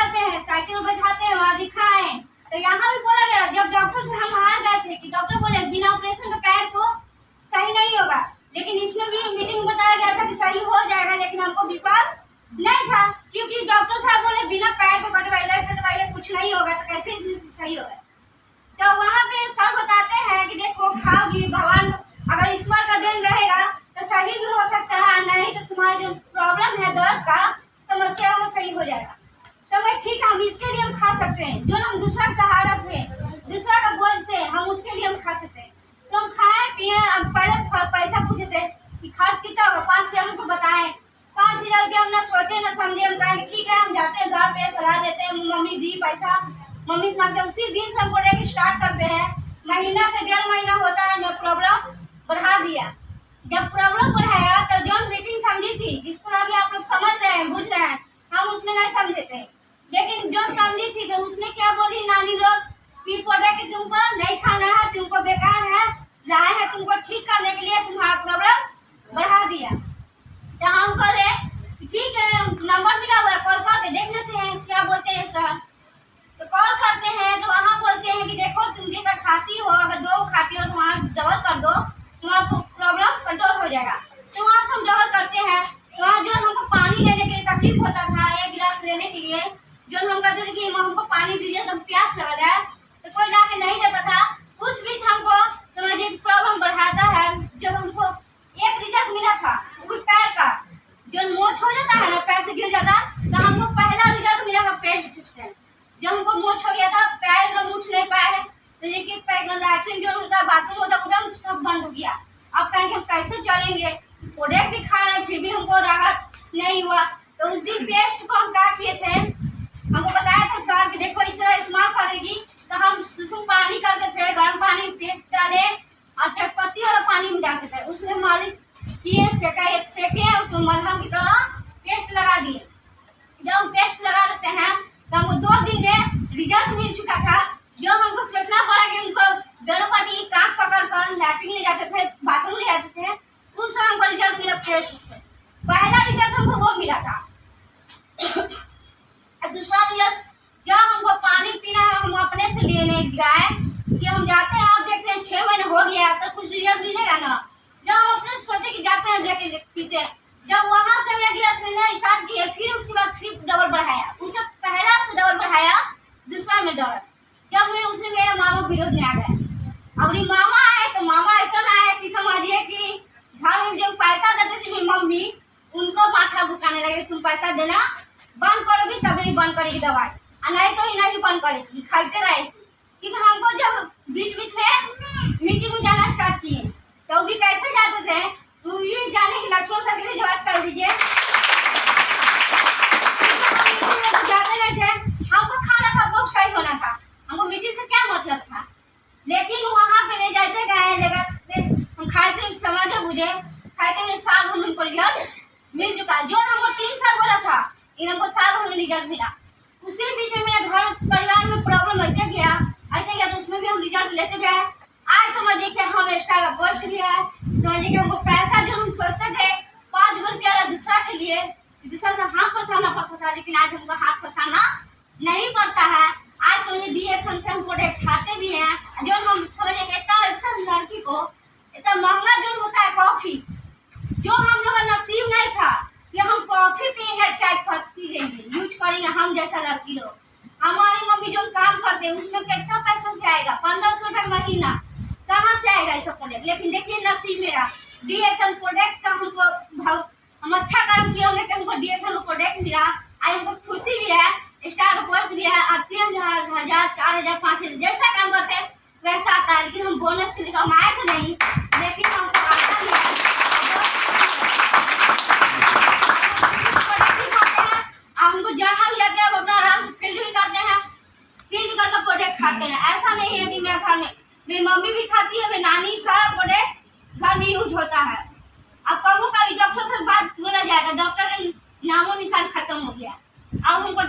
जाते हैं, साइकिल बैठाते हैं, वहाँ दिखाएं। तो यहाँ भी बोला गया, जब डॉक्टर से हम हार गए थे कि डॉक्टर बोले बिना ऑपरेशन के पैर को सही नहीं होगा, लेकिन इसमें भी मीटिंग में बताया गया था कि सही हो जाएगा, लेकिन हमको विश्वास नहीं था, क्योंकि डॉक्टर साहब बोले बिना पैर को कटवाइए कुछ नहीं होगा, तो कैसे इसमें सही होगा। तो वहाँ पे सब बताते हैं कि देखो खाओगी, भगवान अगर ईश्वर का देन रहेगा तो सही भी हो सकता है, नहीं तो तुम्हारा जो प्रॉब्लम है दर्द का समस्या वो सही हो जाएगा। तो मैं ठीक है, हम इसके लिए हम खा सकते हैं, जो हम दूसरा का सहारा थे, दूसरा का बोझ थे, हम उसके लिए हम खा सकते हैं। तो हम खाए पिए। अब पहले पैसा पूछे थे कि खर्च कितना होगा, 5,000 हमको बताएं। 5,000 रुपया हम ना सोचे ना समझे, हम कहें ठीक है हम जाते हैं घर पे सलाह देते हैं, मम्मी दी पैसा, मम्मी से मांगते हैं, उसी दिन से हमको रेट स्टार्ट करते हैं। महीना से 1.5 महीना होता है, मैं प्रॉब्लम बढ़ा दिया। जब प्रॉब्लम बढ़ाया तो जो मीटिंग समझी थी, जिस तरह भी आप लोग समझ रहे हैं बुझ रहे हैं, हम उसमें नहीं समझे थे, लेकिन जो समझी थी तो उसमें क्या बोली नानी लोग कि प्रोडक्ट तुमको नहीं खाना है, तुमको बेकार है, लाए हैं तुमको ठीक करने के लिए, तुम्हारा प्रॉब्लम बढ़ा दिया। तो हम करे ठीक है, नंबर मिला हुआ है, कॉल करके देख लेते हैं क्या बोलते हैं सर। तो कॉल करते हैं तो वहाँ बोलते हैं कि देखो तुम जेकर खाती हो, अगर 2 खाती हो तो वहाँ डबल कर दो, तुम्हारा प्रॉब्लम कंट्रोल हो जाएगा। तो वहाँ से हम डबल करते हैं। तो वहाँ जो हमको पानी लेने के लिए तकलीफ होता था, 1 गिलास लेने के लिए जो हम कहते थे कि हमको पानी दीजिए तो प्यास लग रहा है, तो कोई ला के नहीं देता था। उस बीच हमको समझिए प्रॉब्लम बढ़ाता है। जब हमको 1 रिजल्ट मिला था वो पैर का, जो मोच हो जाता है ना, पैर से गिर जाता, तो हमको पहला रिजल्ट मिला था पेट से। जब हमको मोच हो गया था, पैर एकदम उठ नहीं पाए, तो देखिए पैर लैट्रिन जो होता है, बाथरूम होता है, एकदम सब बंद हो गया। अब कहेंगे हम कैसे चलेंगे, प्रोडक्ट भी खा रहे हैं फिर भी हमको राहत नहीं हुआ। तो उस दिन पेस्ट को हम क्या किए थे, हमको बताया था सर कि देखो इस तरह इस्तेमाल करेगी, तो हम सुसुम पानी करते थे, गर्म पानी में पेस्ट डाले और चटपत्ती वाला पानी में डालते थे, उसमें मालिश किए, सेके, उसमें मलहम की तरह पेस्ट लगा दिए। जब हम पेस्ट लगा देते हैं तो हमको 2 दिन में रिजल्ट मिल चुका था। जो हमको सोचना पड़ा कि उनको दोनों पार्टी काट पकड़ कर लैट्रिन ले जाते थे, बाथरूम ले जाते थे, उस समय हमको रिजल्ट मिला पेस्ट से। पहला रिजल्ट हमको वो मिला था। दूसरा रिजल्ट जब हमको पानी पीना हम अपने से लेने गए कि हम जाते हैं, आप देखते हैं 6 महीने हो गया तो कुछ रिजल्ट मिलेगा ना। जब हम अपने से सोचे कि जाते हैं लेके पीते हैं, जब वहाँ से 1 गिलास लेना स्टार्ट किए, फिर उसके बाद फिर डबल बढ़ाया, उसे पहला से डबल बढ़ाया, दूसरा में डबल। जब मैं उसने मेरे मामा विरोध में आ गए, अब मामा आए तो मामा ऐसा आए कि समझिए कि घर में जो पैसा देते थे मेरी मम्मी, उनको माथा भुकाने लगे, तुम पैसा देना बंद करोगी तभी बंद करेगी दवाई, और नहीं तो इन्हें भी बंद करेगी, खाते रहे। क्योंकि हमको जब बीच बीच में मीटिंग में जाना स्टार्ट किए तो भी कैसे जाते थे, तो ये जाने की लक्ष्मण सर के लिए जवाब कर दीजिए। तो जाते नहीं थे, हमको खाना था वो सही होना था, हमको मीटिंग से क्या मतलब था, लेकिन वहाँ पे ले जाते गए जगह हम खाते समझे बुझे खाते में साल भर हमको रिजल्ट मिल चुका। जो हमको 3 साल बोला था, इन हमको साल भर में रिजल्ट मिला। उसी बीच में मेरे घर परिवार में प्रॉब्लम आते गया, तो उसमें भी हम रिजल्ट लेते गए। आज समझिए कि हम एक्स्ट्रा का बढ़ लिया है, समझिए कि हमको पैसा जो हम सोचते थे 5 रुपया दूसरा के लिए, दूसरा से हाथ फंसाना पड़ता था, लेकिन आज हमको हाथ फंसाना नहीं पड़ता है। आज समझिए DXN से हम प्रोडक्ट खाते भी हैं, जो हम समझिए कि इतना लड़की को इतना महंगा जो होता है कॉफी, जो हम लोग का नसीब नहीं था कि हम कॉफी पियेंगे, चाय पत्ती लेंगे, यूज करेंगे हम जैसा लड़की लोग। हमारी मम्मी जो काम करते हैं उसमें कितना पैसा से आएगा, 1500 रुपये महीना, कहाँ से आएगा ये सब प्रोडक्ट। लेकिन देखिए नसीब मेरा DXN प्रोडक्ट का हमको हम अच्छा काम किए होंगे कि हमको DXN प्रोडक्ट मिला। आज हमको खुशी भी है, स्टार पोस्ट भी है, 3000, 1000, 4000, 5000 जैसा काम करते हैं वैसा आता है, लेकिन हम बोनस के लिए कमाए तो नहीं, लेकिन हमको आता भी है। हमको जहाँ भी जाते हैं अपना आराम से फील्ड भी करते हैं, फील्ड करके प्रोडक्ट खाते हैं। ऐसा नहीं है कि मेरे घर में मेरी मम्मी भी खाती है, मेरी नानी, सारा प्रोडक्ट घर में यूज होता है। अब कभी कभी डॉक्टर से बात बोला जाएगा, डॉक्टर का नामो निशान खत्म हो गया। अब हमको